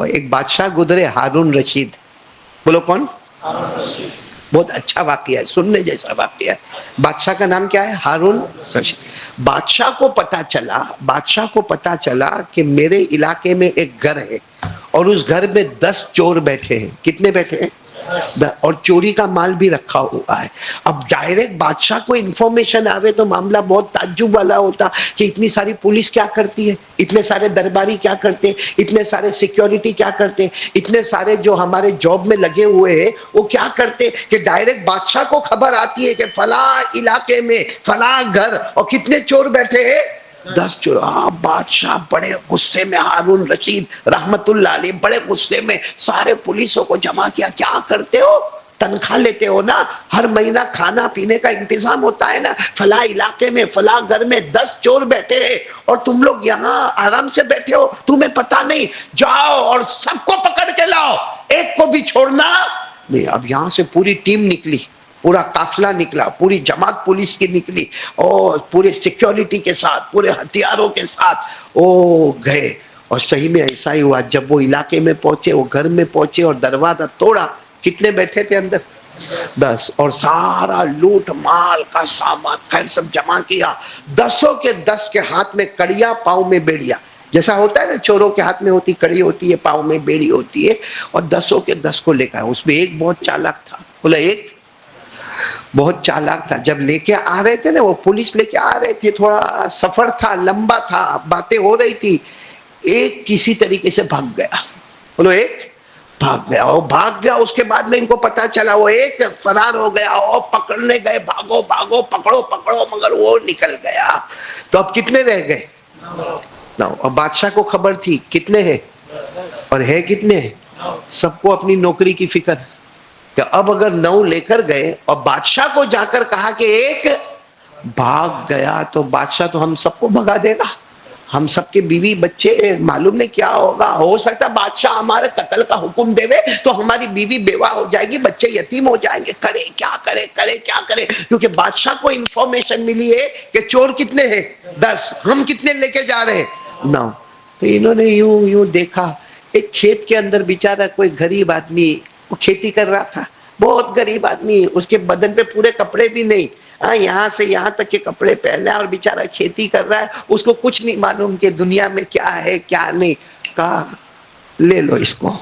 ایک بادشاہ گزرے ہارون رشید. بولو کون؟ بہت اچھا واقعہ ہے, سننے جیسا واقعہ ہے. بادشاہ کا نام کیا ہے؟ ہارون رشید. بادشاہ کو پتا چلا کہ میرے علاقے میں ایک گھر ہے اور اس گھر میں 10 چور بیٹھے ہیں. کتنے بیٹھے ہیں؟ اور چوری کا مال بھی رکھا ہوا ہے. اب ڈائریکٹ بادشاہ کو انفارمیشن آوے تو معاملہ بہت تعجب والا ہوتا کہ اتنی ساری پولیس کیا کرتی ہے, اتنے سارے درباری کیا کرتے, اتنے سارے سیکیورٹی کیا کرتے, اتنے سارے جو ہمارے جاب میں لگے ہوئے ہیں وہ کیا کرتے, کہ ڈائریکٹ بادشاہ کو خبر آتی ہے کہ فلاں علاقے میں فلاں گھر اور کتنے چور بیٹھے ہیں, 10 چور. بادشاہ بڑے غصے میں, ہارون رشید رحمت اللہ علیہ بڑے غصے میں سارے پولیسوں کو جمع کیا. کیا کرتے ہو؟ تنخواہ لیتے ہو نا, ہر مہینہ کھانا پینے کا انتظام ہوتا ہے نا, فلاں علاقے میں فلاں گھر میں 10 چور بیٹھے ہیں اور تم لوگ یہاں آرام سے بیٹھے ہو, تمہیں پتا نہیں, جاؤ اور سب کو پکڑ کے لاؤ, ایک کو بھی چھوڑنا نہیں. اب یہاں سے پوری ٹیم نکلی, پورا قافلہ نکلا, پوری جماعت پولیس کی نکلی اور پورے سیکیورٹی کے ساتھ, پورے ہتھیاروں کے ساتھ وہ گئے. اور صحیح میں ایسا ہی ہوا, جب وہ علاقے میں پہنچے, وہ گھر میں پہنچے اور دروازہ توڑا, کتنے بیٹھے تھے اندر؟ 10. اور سارا لوٹ مال کا سامان خیر سب جمع کیا. 10 کے 10 کے ہاتھ میں کڑیا, پاؤں میں بیڑیا, جیسا ہوتا ہے نا چوروں کے ہاتھ میں ہوتی کڑی ہوتی ہے, پاؤں میں بیڑی ہوتی ہے, اور 10 کے 10 کو لے کر. اس میں ایک بہت چالاک تھا, بولا ایک بہت چالاک تھا. جب لے کے آ رہے تھے نا, وہ پولیس لے کے آ رہے تھے, تھوڑا سفر تھا, لمبا تھا, باتیں ہو رہی تھی, ایک کسی طریقے سے بھاگ گیا. بولو ایک بھاگ گیا. وہ بھاگ گیا, اس کے بعد میں ان کو پتا چلا وہ ایک فرار ہو گیا, اور پکڑنے گئے, بھاگو بھاگو, پکڑو پکڑو, مگر وہ نکل گیا. تو اب کتنے رہ گئے؟ 9. اور بادشاہ کو خبر تھی کتنے ہیں اور ہے کتنے ہیں, سب کو اپنی نوکری کی فکر کہ اب اگر 9 لے کر گئے اور بادشاہ کو جا کر کہا کہ ایک بھاگ گیا تو بادشاہ تو ہم سب کو بھگا دے گا, ہم سب کے بیوی بچے معلوم نہیں کیا ہوگا. ہو سکتا ہے بادشاہ ہمارے قتل کا حکم دے تو ہماری بیوی بیوہ ہو جائے گی, بچے یتیم ہو جائیں گے. کرے کیا کرے, کیونکہ بادشاہ کو انفارمیشن ملی ہے کہ چور کتنے ہیں 10, ہم کتنے لے کے جا رہے ہیں 9. تو انہوں نے یوں دیکھا, ایک کھیت کے اندر بیچارہ کوئی غریب آدمی وہ کھیتی کر رہا تھا, بہت غریب آدمی, اس کے بدن پہ پورے کپڑے بھی نہیں, یہاں سے یہاں تک کے کپڑے پہنا اور بیچارہ کھیتی کر رہا ہے, اس کو کچھ نہیں معلوم کہ دنیا میں کیا ہے کیا نہیں. کہا لے لو اس کو,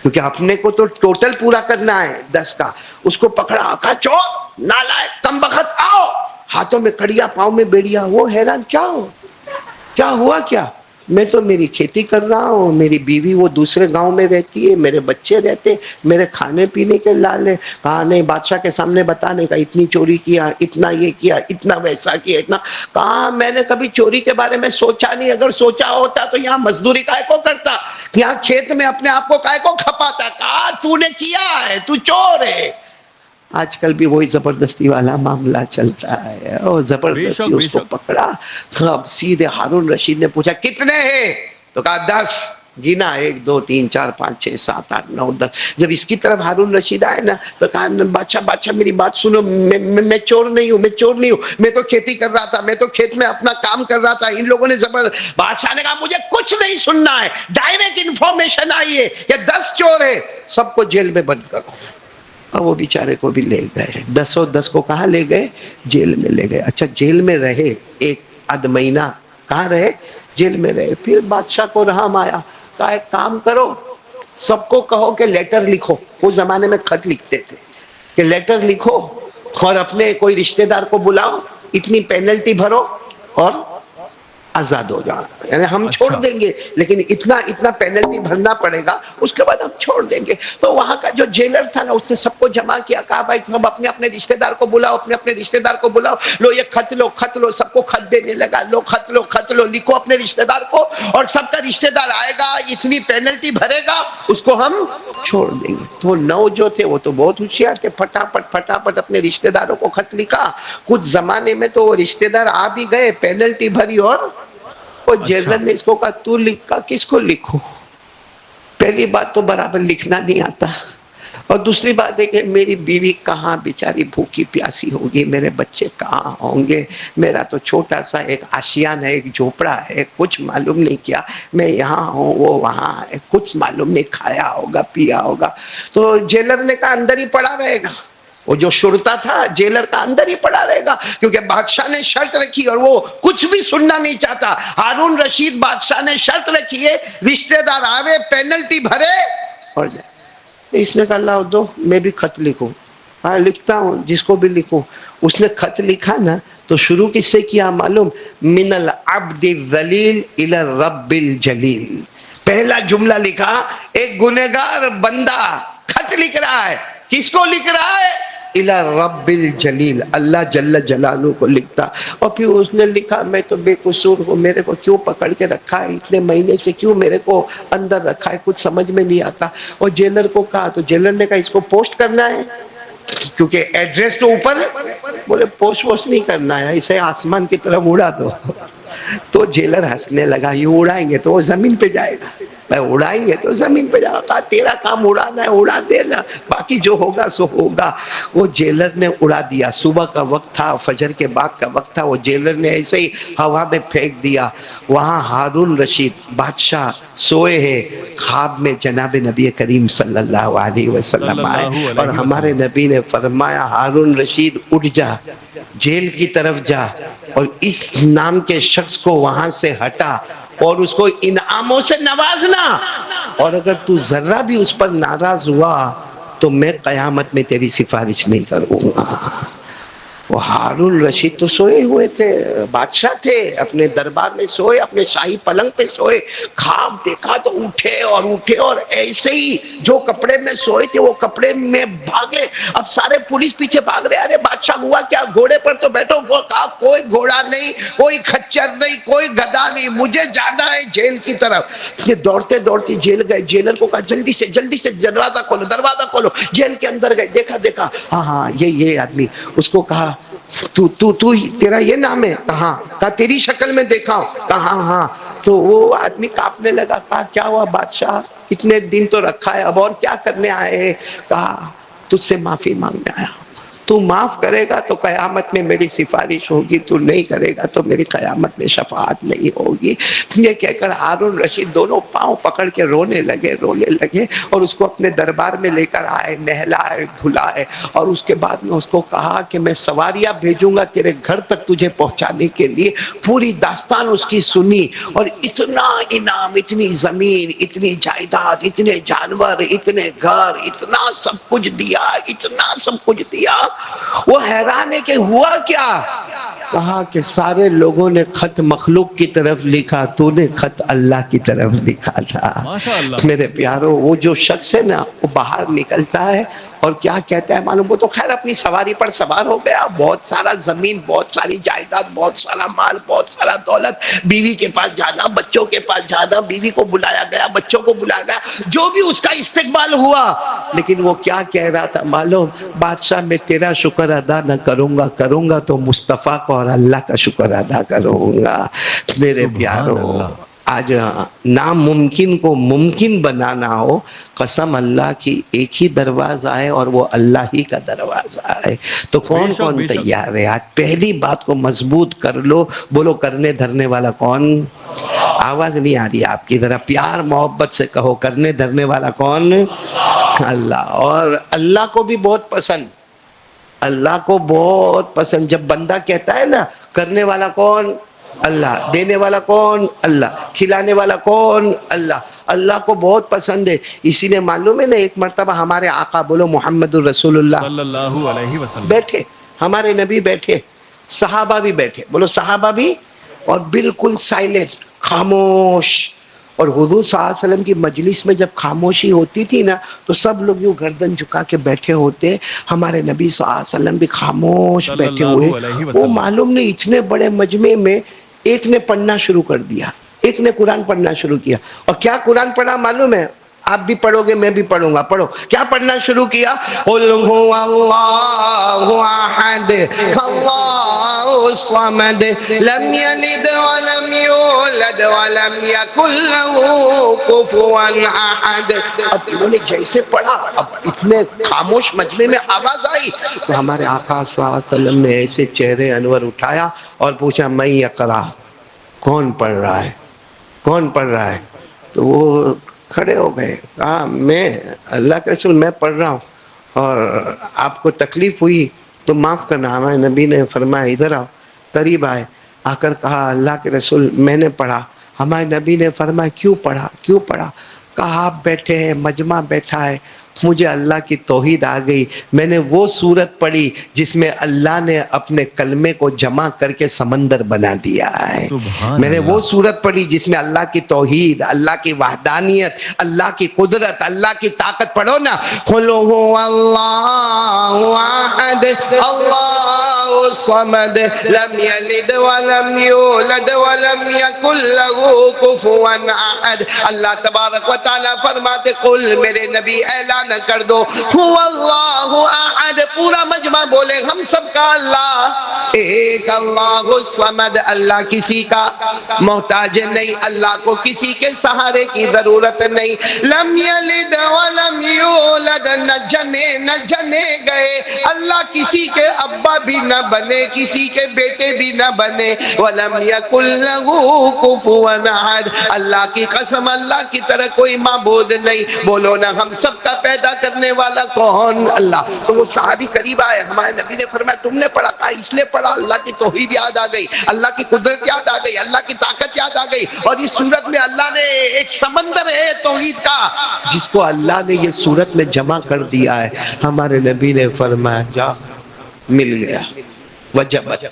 کیونکہ اپنے کو تو ٹوٹل پورا کرنا ہے 10 کا. اس کو پکڑا, کہا چور نالائق کمبخت آؤ, ہاتھوں میں کڑیا, پاؤں میں بیڑیا. وہ حیران, کیا ہوا کیا؟ میں تو میری کھیتی کر رہا ہوں, میری بیوی وہ دوسرے گاؤں میں رہتی ہے, میرے بچے رہتے, میرے کھانے پینے کے لالے. کہا نہیں, بادشاہ کے سامنے بتانے کا, اتنی چوری کیا, اتنا یہ کیا, اتنا ویسا کیا, اتنا. کہا میں نے کبھی چوری کے بارے میں سوچا نہیں, اگر سوچا ہوتا تو یہاں مزدوری کائے کو کرتا, یہاں کھیت میں اپنے آپ کو کائے کو کھپاتا. کہا تو نے کیا ہے, تو چور ہے. آج کل بھی وہی زبردستی والا معاملہ چلتا ہے, اور زبردستی اس کو پکڑا. اب سیدھے ہارون رشید نے پوچھا کتنے ہیں, تو کہا 10. گینا 1 2 3 4 5 6 7 8 9 10. جب اس کی طرف ہارون رشید آئے نا, تو کہا بادشاہ میری بات سنو, میں چور نہیں ہوں, میں تو کھیتی کر رہا تھا, میں تو کھیت میں اپنا کام کر رہا تھا. ان لوگوں نے بادشاہ نے کہا مجھے کچھ نہیں سننا ہے, ڈائریکٹ انفارمیشن آئی ہے کہ 10 چور ہیں, سب کو جیل میں بند کرو. اور وہ بیچارے کو بھی لے گئے, 10 کو کہاں لے گئے؟ جیل میں لے گئے. اچھا جیل میں رہے 1 آدھ مہینہ, کہاں رہے؟ جیل میں رہے. پھر بادشاہ کو رحم آیا, کہا ایک کام کرو, سب کو کہو کہ لیٹر لکھو. اس زمانے میں خط لکھتے تھے, کہ لیٹر لکھو اور اپنے کوئی رشتہ دار کو بلاؤ, اتنی پینلٹی بھرو اور آزاد ہو جاؤ. یعنی ہم چھوڑ دیں گے لیکن اتنا پینلٹی بھرنا پڑے گا, اس کے بعد ہم چھوڑ دیں گے. تو وہاں کا جو جیلر تھا نا, اس نے سب کو جمع کیا, کہا بھائی سب اپنے اپنے رشتہ دار کو بلاؤ, اپنے رشتہ دار کو بلاؤ, لو یہ خط لو. سب کو خط دینے لگا, لو خط لو, لکھو اپنے رشتہ دار کو, اور سب کا رشتہ دار آئے گا, اتنی پینلٹی بھرے گا, اس کو ہم چھوڑ دیں گے. تو 9 جو تھے وہ تو بہت ہوشیار تھے, پھٹافٹ اپنے رشتہ داروں کو خط لکھا. کچھ زمانے میں تو وہ رشتہ دار آ بھی گئے, پینلٹی بھری, اور وہ جیلر نے اس کو کہا تو لکھ. کہا کس کو لکھوں, پہلی بات تو برابر لکھنا نہیں آتا, اور دوسری بات ہے کہ میری بیوی کہاں بیچاری بھوکی پیاسی ہوگی، میرے بچے کہاں ہوں گے، میرا تو چھوٹا سا ایک آشیان ہے، ایک جھوپڑا ہے، کچھ معلوم نہیں کیا، میں یہاں ہوں وہ وہاں ہے، کچھ معلوم نہیں کھایا ہوگا پیا ہوگا۔ تو جیلر نے کہا اندر ہی پڑا رہے گا، وہ جو شرطا تھا جیلر کا اندر ہی پڑا رہے گا، کیونکہ بادشاہ نے شرط رکھی اور وہ کچھ بھی سننا نہیں چاہتا۔ ہارون رشید بادشاہ نے شرط رکھی ہے، رشتہ دار آوے پینلٹی بھرے اور جائے۔ اس نے کہا اللہ دو میں بھی خط لکھوں، ہاں لکھتا ہوں جس کو بھی لکھوں۔ اس نے خط لکھا نا تو شروع کس سے کیا معلوم؟ من العبد الذلیل الی الرب الجلیل۔ پہلا جملہ لکھا، ایک گنہگار بندہ خط لکھ رہا ہے، کس کو لکھ رہا ہے؟ الی الرب الجلیل، اللہ جل جلالہ کو لکھتا۔ اور پھر اس نے لکھا میں تو بے قصور ہوں، میرے کو کیوں پکڑ کے رکھا ہے اتنے مہینے سے، کیوں میرے کو اندر رکھا ہے، کچھ سمجھ میں نہیں آتا۔ اور جیلر کو کہا تو جیلر نے کہا اس کو پوسٹ کرنا ہے، کیونکہ ایڈریس تو اوپر ہے، بولے پوسٹ ووسٹ نہیں کرنا ہے، اسے آسمان کی طرف اڑا دو۔ تو جیلر ہنسنے لگا، یہ اڑائیں گے تو وہ زمین پہ جائے گا، میں اڑائیں گے تو زمین پہ جائے گا، تیرا کام اڑانا ہے اڑا دینا، باقی جو ہوگا سو ہوگا۔ وہ جیلر نے اڑا دیا، صبح کا وقت تھا، فجر کے بعد کا وقت تھا، وہ جیلر نے ایسے ہی ہوا میں پھینک دیا۔ وہاں ہارون رشید بادشاہ سوئے ہیں، خواب میں جناب نبی کریم صلی اللہ علیہ وسلم آئے اور ہمارے نبی نے فرمایا ہارون رشید اٹھ جا، جیل کی طرف جا اور اس نام کے شخص کو وہاں سے ہٹا اور اس کو انعاموں سے نوازنا، اور اگر تو ذرہ بھی اس پر ناراض ہوا تو میں قیامت میں تیری سفارش نہیں کروں گا۔ وہ ہارون رشید تو سوئے ہوئے تھے، بادشاہ تھے، اپنے دربار میں سوئے، اپنے شاہی پلنگ پہ سوئے، خواب دیکھا تو اٹھے اور ایسے ہی جو کپڑے میں سوئے تھے وہ کپڑے میں بھاگے۔ اب سارے پولیس پیچھے بھاگ رہے، ارے بادشاہ ہوا کیا؟ گھوڑے پر تو بیٹھو، کہا کوئی گھوڑا نہیں، کوئی خچر نہیں، کوئی گدھا نہیں، مجھے جانا ہے جیل کی طرف۔ یہ دوڑتے دوڑتے جیل گئے، جیلر کو کہا جلدی سے دروازہ کھولو، جیل کے اندر گئے، دیکھا ہاں یہ آدمی، اس کو کہا تو تیرا یہ نام ہے؟ کہا تیری شکل میں دیکھا ہوں، کہا ہاں۔ تو وہ آدمی کانپنے لگا، کہا کیا ہوا بادشاہ، اتنے دن تو رکھا ہے، اب اور کیا کرنے آئے ہیں؟ کہا تجھ سے معافی مانگنے آیا ہوں، تو معاف کرے گا تو قیامت میں میری سفارش ہوگی، تو نہیں کرے گا تو میری قیامت میں شفاعت نہیں ہوگی۔ یہ کہہ کر ہارون رشید دونوں پاؤں پکڑ کے رونے لگے اور اس کو اپنے دربار میں لے کر آئے، نہلائے دھلائے، اور اس کے بعد میں اس کو کہا کہ میں سواریاں بھیجوں گا تیرے گھر تک تجھے پہنچانے کے لیے۔ پوری داستان اس کی سنی اور اتنا انعام، اتنی زمین، اتنی جائیداد، اتنے جانور، اتنے گھر، اتنا سب کچھ دیا، اتنا سب کچھ دیا۔ وہ حیران ہے کہ ہوا کیا؟ کہا کہ سارے لوگوں نے خط مخلوق کی طرف لکھا، تو نے خط اللہ کی طرف لکھا تھا۔ میرے پیارو، وہ جو شخص ہے نا وہ باہر نکلتا ہے اور کیا کہتا ہے معلوم؟ وہ تو خیر اپنی سواری پر سوار ہو گیا، بہت سارا زمین، بہت ساری جائیداد، بہت سارا مال، بہت سارا دولت، بیوی کے پاس جانا، بچوں کے پاس جانا، بیوی کو بلایا گیا، بچوں کو بلایا گیا، جو بھی اس کا استقبال ہوا۔ لیکن وہ کیا کہہ رہا تھا معلوم؟ بادشاہ میں تیرا شکر ادا نہ کروں گا تو مصطفیٰ کو اور اللہ کا شکر ادا کروں گا۔ میرے پیارو، آج ناممکن کو ممکن بنانا ہو، قسم اللہ کی ایک ہی دروازہ ہے اور وہ اللہ ہی کا دروازہ ہے۔ تو کون تیار ہے؟ آج پہلی بات کو مضبوط کر لو، بولو کرنے دھرنے والا کون؟ آواز نہیں آ رہی آپ کی، ذرا پیار محبت سے کہو، کرنے دھرنے والا کون؟ اللہ۔ اور اللہ کو بھی بہت پسند، اللہ کو بہت پسند جب بندہ کہتا ہے نا کرنے والا کون؟ اللہ۔ دینے والا کون؟ اللہ۔ کھلانے والا کون؟ اللہ۔ اللہ کو بہت پسند ہے، اسی لیے معلوم ہے نا ایک مرتبہ ہمارے آقا، بولو محمد الرسول اللہ صلی اللہ علیہ وسلم، بیٹھے، ہمارے نبی بیٹھے، صحابہ بھی بیٹھے، بولو صحابہ بھی، اور بالکل سائلنٹ، خاموش۔ اور حضور صلی اللہ علیہ وسلم کی مجلس میں جب خاموشی ہوتی تھی نا تو سب لوگ یوں گردن جھکا کے بیٹھے ہوتے، ہمارے نبی صلی اللہ علیہ وسلم بھی خاموش بیٹھے ہوئے۔ وہ معلوم نہیں اتنے بڑے مجمع میں ایک نے پڑھنا شروع کر دیا، ایک نے قرآن پڑھنا شروع کیا، اور کیا قرآن پڑھا معلوم ہے؟ آپ بھی پڑھو گے میں بھی پڑھوں گا. پڑھو. کیا پڑھنا شروع کیا؟ قل هو اللہ احد اللہ الصمد لم یلد ولم یولد ولم یکن له کفوا احد. اب انہوں نے جیسے پڑھا، اب اتنے خاموش مجمع میں آواز آئی تو ہمارے آقا صلی اللہ علیہ وسلم نے ایسے چہرے انور اٹھایا اور پوچھا میں یقرا، کون پڑھ رہا ہے؟ کون پڑھ رہا ہے؟ تو وہ کھڑے ہو گئے، کہا میں اللہ کے رسول میں پڑھ رہا ہوں، اور آپ کو تکلیف ہوئی تو معاف کرنا. ہمارے نبی نے فرمایا ادھر آؤ. قریب آئے، آ کر کہا اللہ کے رسول میں نے پڑھا. ہمارے نبی نے فرمایا کیوں پڑھا؟ کیوں پڑھا؟ کہا آپ بیٹھے ہیں، مجمع بیٹھا ہے، مجھے اللہ کی توحید آ گئی. میں نے وہ سورت پڑھی جس میں اللہ نے اپنے کلمے کو جمع کر کے سمندر بنا دیا ہے. میں نے وہ سورت پڑھی جس میں اللہ کی توحید، اللہ کی وحدانیت، اللہ کی قدرت، اللہ کی طاقت. پڑھو نا، قل هو اللہ احد اللہ الصمد لم یلد ولم یولد ولم یکن له کفوا احد. اللہ تبارک و تعالیٰ فرماتے قل، میرے نبی اعلان کر دو، هو اللہ احد. پورا مجمع بولے ہم سب کا اللہ ایک، اللہ الصمد، اللہ کسی کا محتاج نہیں، اللہ کو کسی کے سہارے کی ضرورت نہیں. لم یلد ولم یولد، نہ جنے نہ جنے گئے، اللہ کسی کے ابا بھی نہ بنے، کسی کے بیٹے بھی نہ بنے. ولم یکن له کفوا احد، اللہ کی قسم اللہ کی طرح کوئی معبود نہیں. بولو نا ہم سب کا پیدا کرنے والا کون؟ اللہ. تو وہ صحابی قریب آئے، ہمارے نبی نے فرمایا تم نے پڑھا؟ کہا اس لیے پڑھا اللہ کی توحید یاد آ گئی، اللہ کی قدرت یاد آ گئی، اللہ کی طاقت یاد آ گئی. اور اس صورت میں اللہ نے ایک سمندر ہے توحید کا جس کو اللہ نے یہ صورت میں جمع کر دیا ہے. ہمارے نبی نے فرمایا جا مل گیا، وجبت،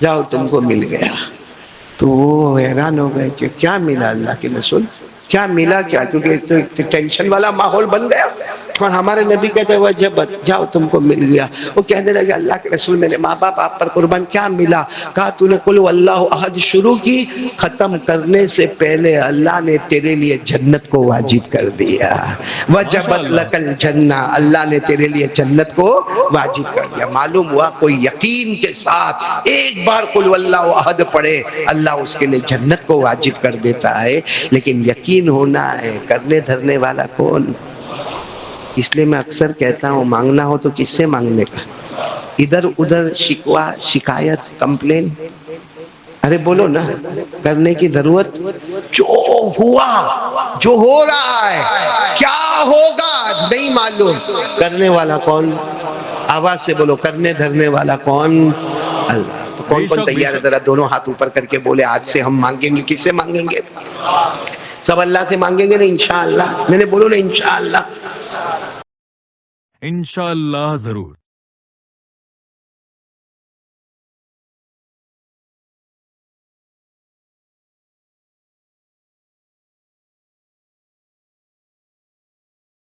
جاؤ تم کو مل گیا. تو وہ حیران ہو گئے کہ کیا ملا اللہ کے رسول، کیا ملا کیا؟ کیونکہ ایک تو ایک ٹینشن والا ماحول بن گیا، اور ہمارے نبی کہتے ہیں وجبت، جاؤ تم کو مل گیا. وہ کہنے لگے اللہ کے رسول میرے ماں باپ آپ پر قربان، کیا ملا؟ کہا تو نے قل واللہ احد شروع کی، ختم کرنے سے پہلے اللہ نے تیرے لیے جنت کو واجب کر دیا. وجبت لک الجنہ، اللہ نے تیرے لیے جنت کو واجب کر دیا. معلوم ہوا کوئی یقین کے ساتھ ایک بار قل واللہ احد پڑھے اللہ اس کے لیے جنت کو واجب کر دیتا ہے. لیکن یقین ہونا ہے، کرنے دھرنے والا کون؟ اس لیے میں اکثر کہتا ہوں مانگنا ہو تو کس سے مانگنے کا؟ ادھر ادھر شکوہ شکایت کمپلین، ارے بولو نا، کرنے کی ضرورت جو ہوا، جو ہو رہا ہے، کیا ہوگا نہیں معلوم. کرنے والا کون؟ آواز سے بولو، کرنے دھرنے والا کون؟ اللہ. تو کون کون تیار ہے؟ ذرا دونوں ہاتھ اوپر کر کے بولے آج سے ہم مانگیں گے. کس سے مانگیں گے؟ سب اللہ سے مانگیں گے نا انشاءاللہ. میں نے بولو نا انشاءاللہ. انشاءاللہ ضرور.